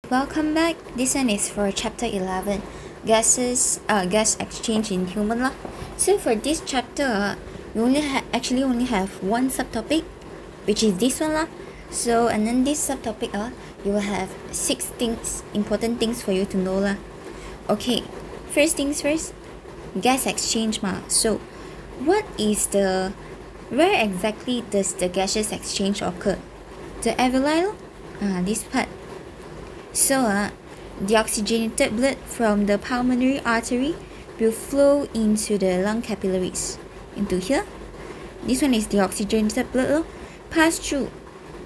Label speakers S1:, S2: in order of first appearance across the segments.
S1: Welcome back. This one is for chapter 11, gas exchange in human lah. So for this chapter, we only have one subtopic, which is this one lah. So and then this subtopic you will have 6 important things for you to know lah. Okay, first things first, gas exchange ma. So where exactly does the gaseous exchange occur? The alveoli, this part. So the oxygenated blood from the pulmonary artery will flow into the lung capillaries. Into here. This one is the oxygenated blood pass through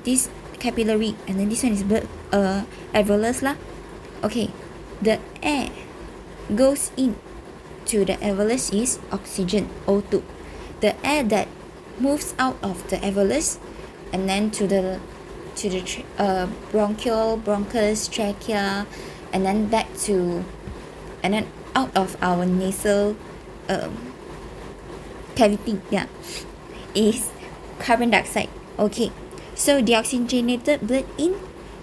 S1: this capillary, and then this one is blood alveolus lah. Okay, the air goes in to the alveolus is oxygen, O2. The air that moves out of the alveolus and then to the bronchial, bronchus, trachea, and then out of our nasal cavity, is carbon dioxide. Okay, so the oxygenated blood in,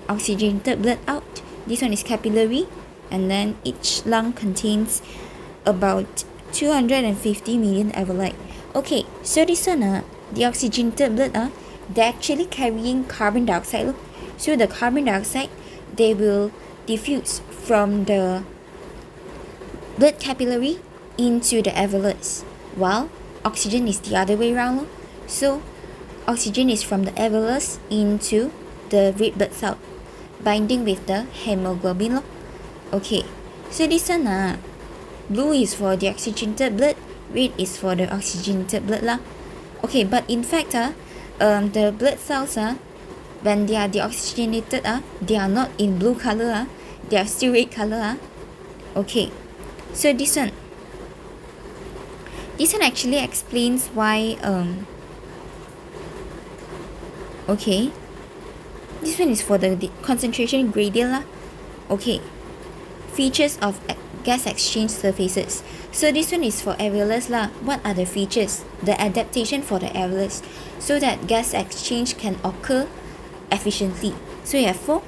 S1: oxygenated blood out. This one is capillary, and then each lung contains about 250 million alveoli. Okay, so this one the oxygenated blood they're actually carrying carbon dioxide. Look. So the carbon dioxide, they will diffuse from the blood capillary into the alveolus, while oxygen is the other way around. Look. So oxygen is from the alveolus into the red blood cell, binding with the hemoglobin. Look. Okay, so this one blue is for the oxygenated blood, red is for the oxygenated blood lah. Okay, but in fact the blood cells when they are deoxygenated they are not in blue color they are still red color Okay, so this one actually explains why okay, this one is for the concentration gradient lah. Okay, features of gas exchange surfaces. So this one is for alveolus lah. What are the features? The adaptation for the alveolus so that gas exchange can occur efficiently. So you have 4.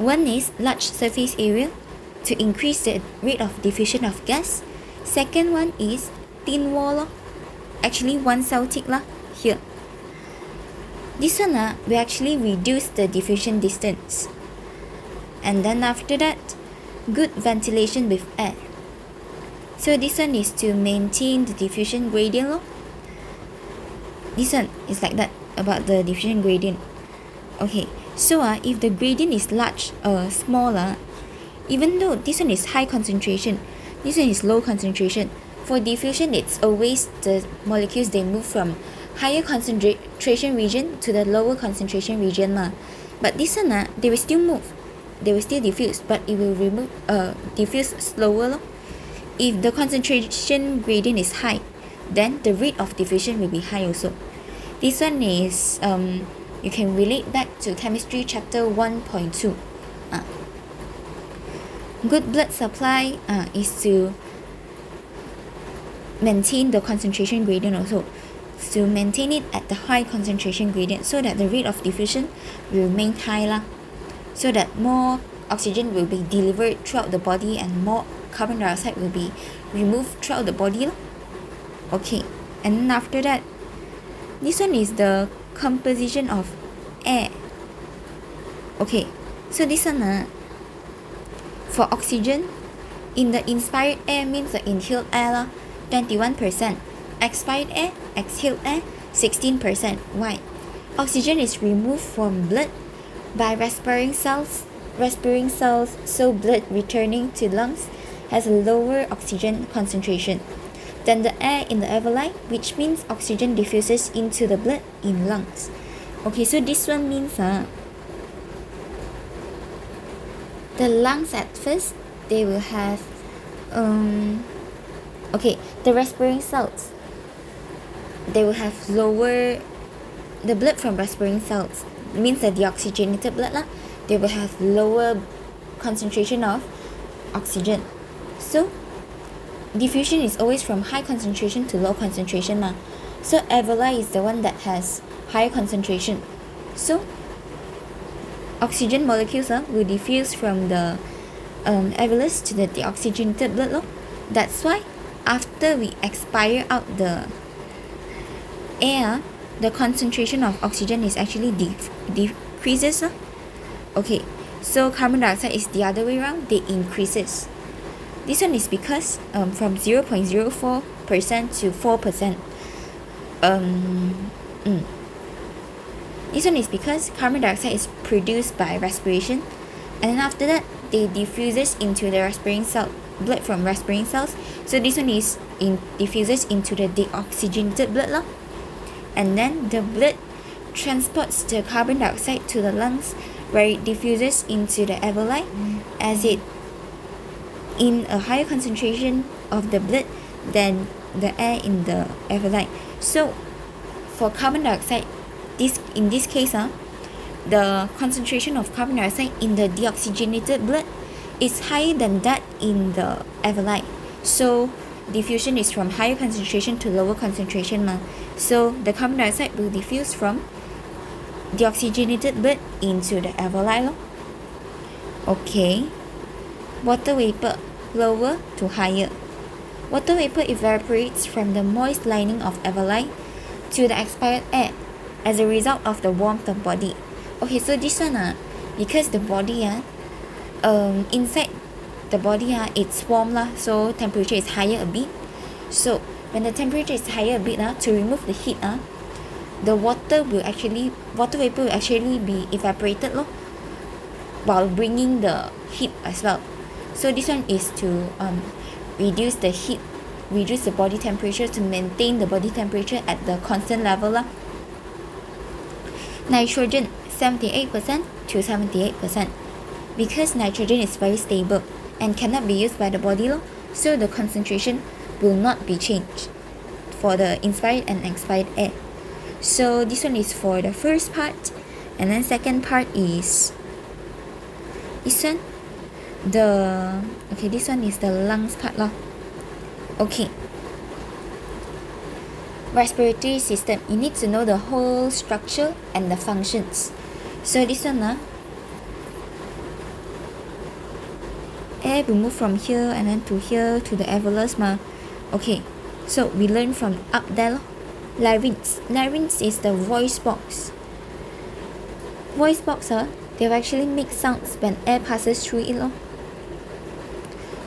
S1: One is large surface area to increase the rate of diffusion of gas. Second one is thin wall. Actually one cell thick lah here. This one will actually reduce the diffusion distance. And then after that, good ventilation with air. So this one is to maintain the diffusion gradient. This one is like that about the diffusion gradient. Okay, so if the gradient is large or small, even though this one is high concentration, this one is low concentration, for diffusion it's always the molecules they move from higher concentration region to the lower concentration region but this one they will still move, they will still diffuse, but it will diffuse slower. If the concentration gradient is high, then the rate of diffusion will be high also. This one is you can relate back to chemistry chapter 1.2. Good blood supply is to maintain the concentration gradient also, to maintain it at the high concentration gradient so that the rate of diffusion will remain high lah, so that more oxygen will be delivered throughout the body and more carbon dioxide will be removed throughout the body. Okay, and then after that, this one is the composition of air. Okay, so this one for oxygen, in the inspired air means the inhaled air 21%, expired air, exhaled air 16%. Why? Oxygen is removed from blood by respiring cells, so blood returning to lungs has a lower oxygen concentration than the air in the alveoli, which means oxygen diffuses into the blood in lungs. Okay, so this one means the lungs at first, they will have the respiring cells, they will have lower, the blood from respiring cells means that the oxygenated blood they will have lower concentration of oxygen. So diffusion is always from high concentration to low concentration So alveoli is the one that has higher concentration. So oxygen molecules will diffuse from the alveolus to the deoxygenated blood. That's why after we expire out the air, the concentration of oxygen is actually decreases. Okay, so carbon dioxide is the other way around, they increases. This one is because from 0.04% to 4%. This one is because carbon dioxide is produced by respiration, and then after that they diffuses into the respiring cell, blood from respiring cells. So this one is diffuses into the deoxygenated blood, and then the blood transports the carbon dioxide to the lungs, where it diffuses into the alveoli as it in a higher concentration of the blood than the air in the alveoli. So for carbon dioxide, in this case, the concentration of carbon dioxide in the deoxygenated blood is higher than that in the alveoli. So diffusion is from higher concentration to lower concentration. So the carbon dioxide will diffuse from deoxygenated blood into the alveoli. Okay. Water vapor, lower to higher. Water vapor evaporates from the moist lining of alveoli to the expired air as a result of the warmth of body. Okay, so this one because the body inside the body it's warm so temperature is higher a bit. So when the temperature is higher a bit to remove the heat the water vapor will actually be evaporated while bringing the heat as well. So this one is to reduce the heat, reduce the body temperature, to maintain the body temperature at the constant level. Nitrogen 78% to 78%, because nitrogen is very stable and cannot be used by the body so the concentration will not be changed for the inspired and expired air. So this one is for the first part, and then second part is this one. This one is the lungs part Okay. Respiratory system, you need to know the whole structure and the functions. So this one air will move from here and then to here to the alveolus Okay, so we learn from up there Larynx is the voice box. They will actually make sounds when air passes through it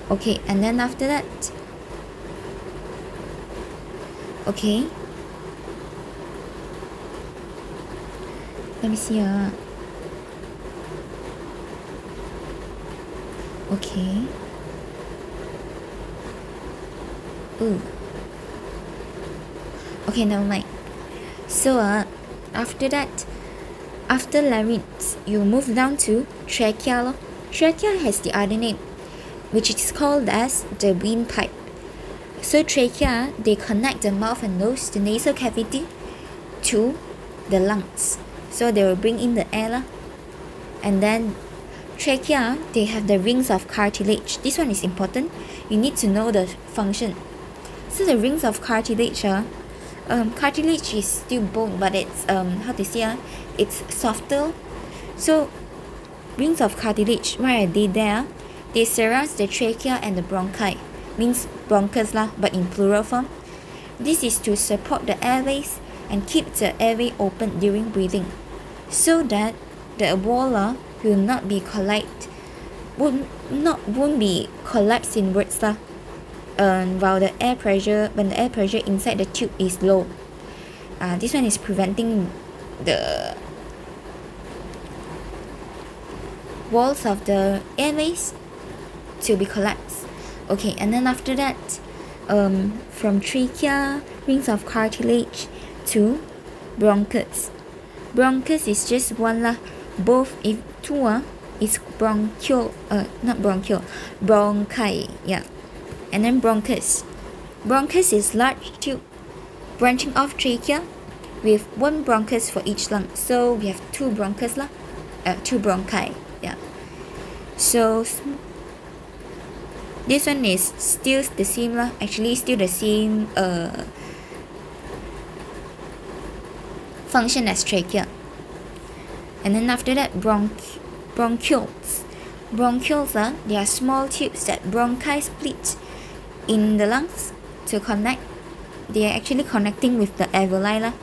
S1: Okay, and then after that, okay, let me see okay. Ooh. Okay, never mind. So after that, after larynx, you move down to trachea. Trachea has the other name, which is called as the windpipe. So trachea, they connect the mouth and nose, the nasal cavity, to the lungs. So they will bring in the air. And then trachea, they have the rings of cartilage. This one is important. You need to know the function. So the rings of cartilage, cartilage is still bone, but it's it's softer. So rings of cartilage, why are they there? They surround the trachea and the bronchi, means bronchus but in plural form. This is to support the airways and keep the airway open during breathing, so that the wall will not be won't be collapsed inwards while the air pressure, when the air pressure inside the tube is low. This one is preventing the walls of the airways to be collapsed. Okay, and then after that, from trachea, rings of cartilage to bronchus. Bronchus is just one both if two is bronchial, not bronchial, bronchi, yeah. And then bronchus. Bronchus is large tube branching off trachea with one bronchus for each lung. So we have two bronchus two bronchi, yeah. So this one is still the same actually still the same function as trachea. And then after that bronchioles. Bronchioles, they are small tubes that bronchi split in the lungs to connect. They are actually connecting with the alveoli lah.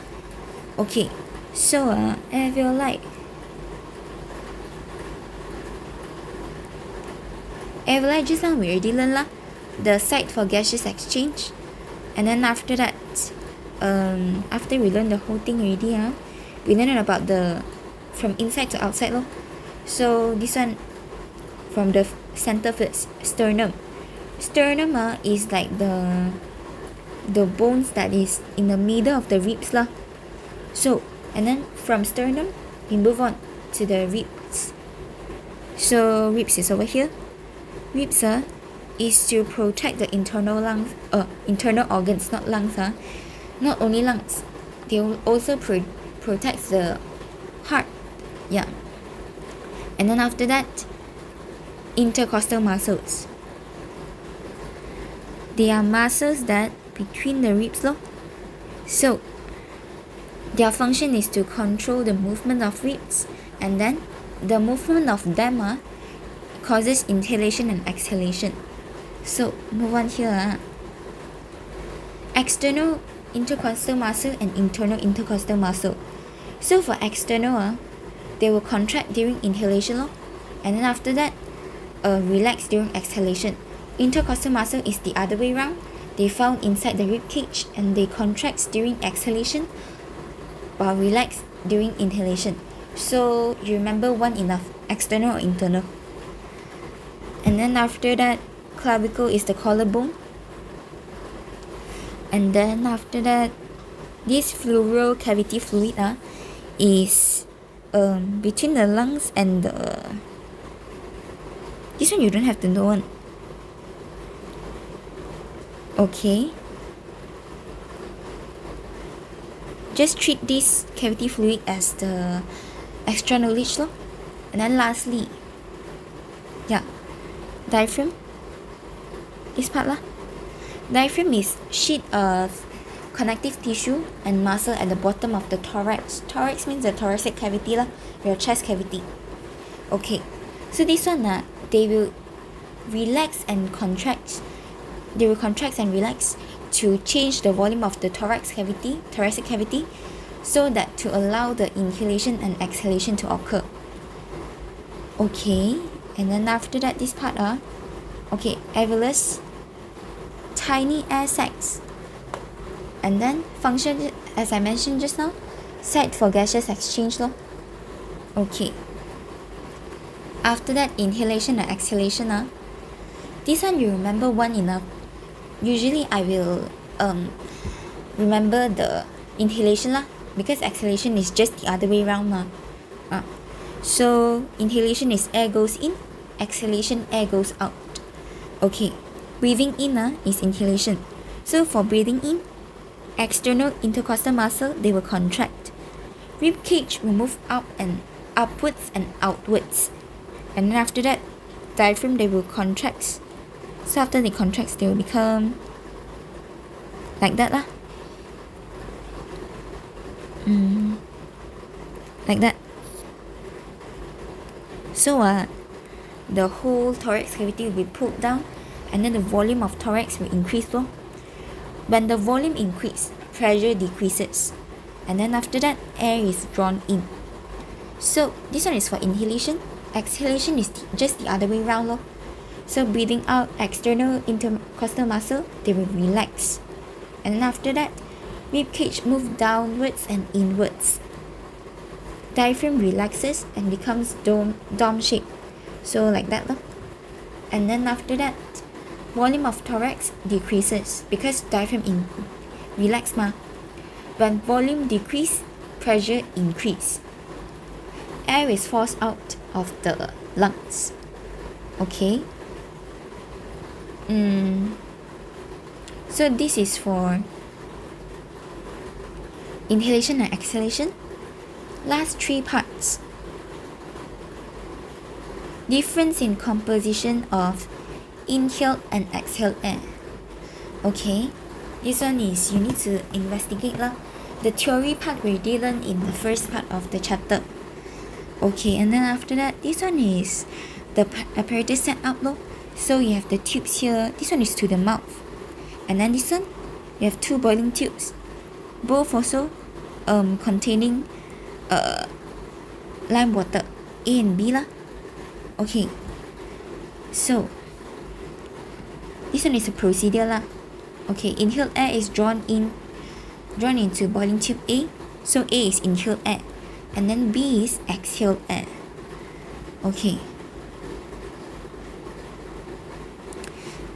S1: Okay, so alveoli. Alveoli just now we already learned lah, the site for gaseous exchange. And then after that, after we learn the whole thing already, we learned about the from inside to outside lor. So this one from the center first, sternum. Sternum is like the bones that is in the middle of the ribs lah. So and then from sternum we move on to the ribs. So ribs is over here. Ribs is to protect the internal lungs, internal organs, not lungs. Not only lungs, they will also protect the heart. Yeah. And then after that, intercostal muscles. They are muscles that between the ribs lor. So their function is to control the movement of ribs, and then the movement of them causes inhalation and exhalation. So move on here. External intercostal muscle and internal intercostal muscle. So for external, they will contract during inhalation lor, and then after that, relax during exhalation. Intercostal muscle is the other way around. They found inside the rib cage and they contract during exhalation while relax during inhalation. So you remember one enough, external or internal. And then after that, clavicle is the collarbone. And then after that, this pleural cavity fluid is between the lungs and the... This one you don't have to know one. Okay. Just treat this cavity fluid as the extra knowledge lor. And then lastly, diaphragm. This part lah. Diaphragm is sheet of connective tissue and muscle at the bottom of the thorax. Thorax means the thoracic cavity lah, your chest cavity. Okay, so this one they will relax and contract. They will contract and relax to change the volume of the thoracic cavity, so that to allow the inhalation and exhalation to occur. Okay, and then after that, this part okay, alveolus, tiny air sacs, and then function as I mentioned just now, site for gaseous exchange lor. Okay, after that, inhalation and exhalation this one you remember one enough. Usually I will remember the inhalation lah, because exhalation is just the other way around so inhalation is air goes in, exhalation air goes out. Okay, breathing in is inhalation. So for breathing in, external intercostal muscle, they will contract. Rib cage will move up and upwards and outwards. And then after that, diaphragm, they will contract. So after they contract, they will become like that lah. Like that. So the whole thorax cavity will be pulled down, and then the volume of thorax will increase lor. When the volume increases, pressure decreases, and then after that, air is drawn in. So this one is for inhalation. Exhalation is just the other way around lor. So breathing out, external intercostal muscle, they will relax, and then after that, rib cage move downwards and inwards. Diaphragm relaxes and becomes dome shape, so like that lor. And then after that, volume of thorax decreases because diaphragm relax ma. When volume decrease, pressure increase. Air is forced out of the lungs. Okay. So this is for inhalation and exhalation. Last three parts. Difference in composition of inhaled and exhaled air. Okay, this one is you need to investigate lah. The theory part we did learn in the first part of the chapter. Okay, and then after that, this one is the apparatus setup low. So you have the tubes here. This one is to the mouth. And then this one, you have two boiling tubes. Both also containing lime water, A and B lah. Okay, so this one is a procedure lah. Okay, inhaled air is drawn into boiling tube A. So A is inhaled air, and then B is exhaled air. Okay,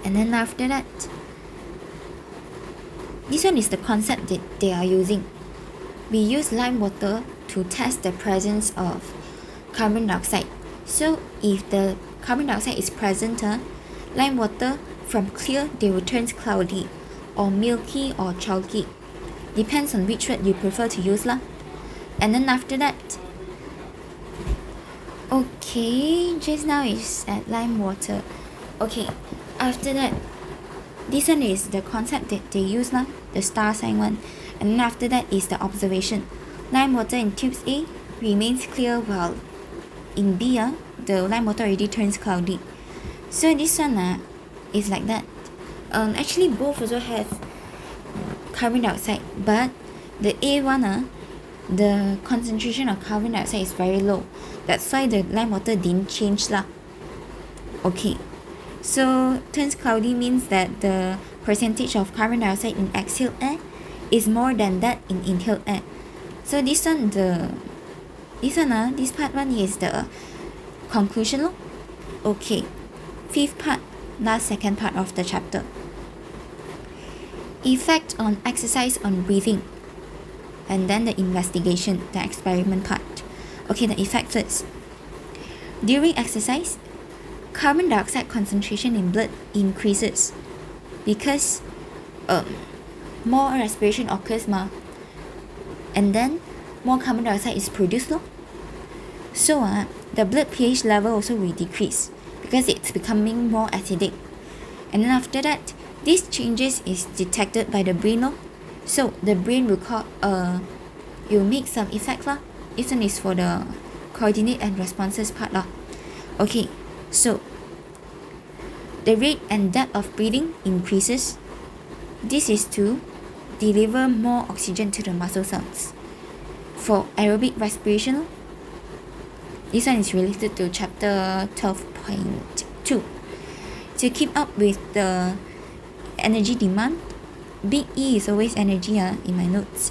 S1: and then after that, this one is the concept that they are using. We use lime water to test the presence of carbon dioxide. So if the carbon dioxide is present, lime water from clear they will turn cloudy or milky or chalky. Depends on which word you prefer to use lah. And then after that, okay, just now is at lime water. Okay, after that, this one is the concept that they use lah, the star sign one. And then after that is the observation. Lime water in tubes A remains clear while in B, the lime water already turns cloudy. So this one is like that. Actually both also have carbon dioxide, but the A one, the concentration of carbon dioxide is very low. That's why the lime water didn't change lah. Okay, so turns cloudy means that the percentage of carbon dioxide in exhaled air is more than that in inhaled air. So this part one is the conclusion lor. Okay, fifth part, second part of the chapter. Effect on exercise on breathing, and then the investigation, the experiment part. Okay, the effect first. During exercise, carbon dioxide concentration in blood increases because more respiration occurs and then more carbon dioxide is produced lor. So the blood pH level also will decrease because it's becoming more acidic. And then after that, these changes is detected by the brain lor. So the brain will will make some effect lah. This one is for the coordinate and responses part lah. Okay, so the rate and depth of breathing increases. This is to deliver more oxygen to the muscle cells. For aerobic respiration, this one is related to chapter 12.2. To keep up with the energy demand, big E is always energy in my notes.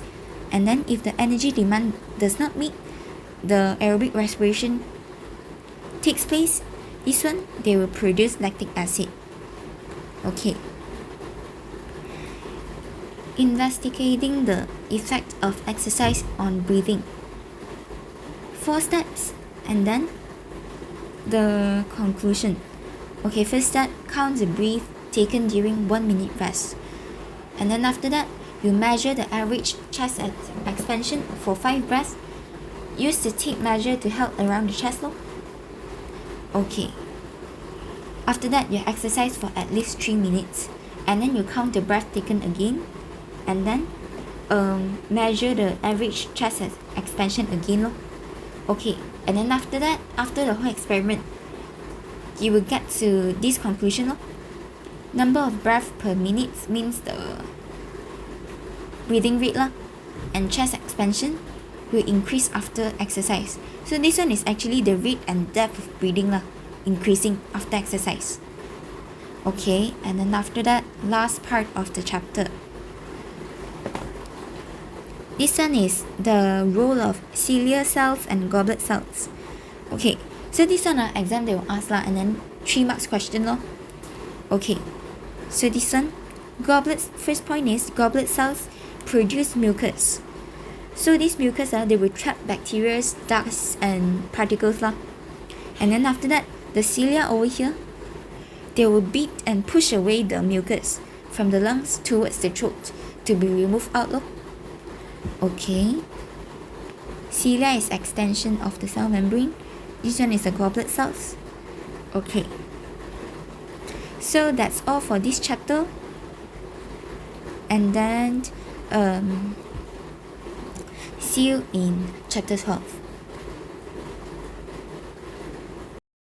S1: And then if the energy demand does not meet the aerobic respiration takes place, this one, they will produce lactic acid. Okay. Investigating the effect of exercise on breathing. 4 steps and then the conclusion. Okay, first step, count the breath taken during 1 minute rest. And then after that, you measure the average chest expansion for 5 breaths. Use the tape measure to help around the chest lor. Okay. After that, you exercise for at least 3 minutes. And then you count the breath taken again. And then measure the average chest expansion again lor. Okay, and then after that, after the whole experiment, you will get to this conclusion lor. Number of breath per minute means the breathing rate lah, and chest expansion will increase after exercise. So this one is actually the rate and depth of breathing lah, increasing after exercise. Okay, and then after that, last part of the chapter. This one is the role of cilia cells and goblet cells. Okay, so this one exam they will ask lah, and then 3 marks question lor. Okay, so this one, goblets, first point is goblet cells produce mucus. So these mucus they will trap bacteria, dust and particles lah. And then after that, the cilia over here, they will beat and push away the mucus from the lungs towards the throat to be removed out lor. Okay, cilia is extension of the cell membrane. This one is the goblet cells. Okay, so that's all for this chapter. And then see you in chapter 12.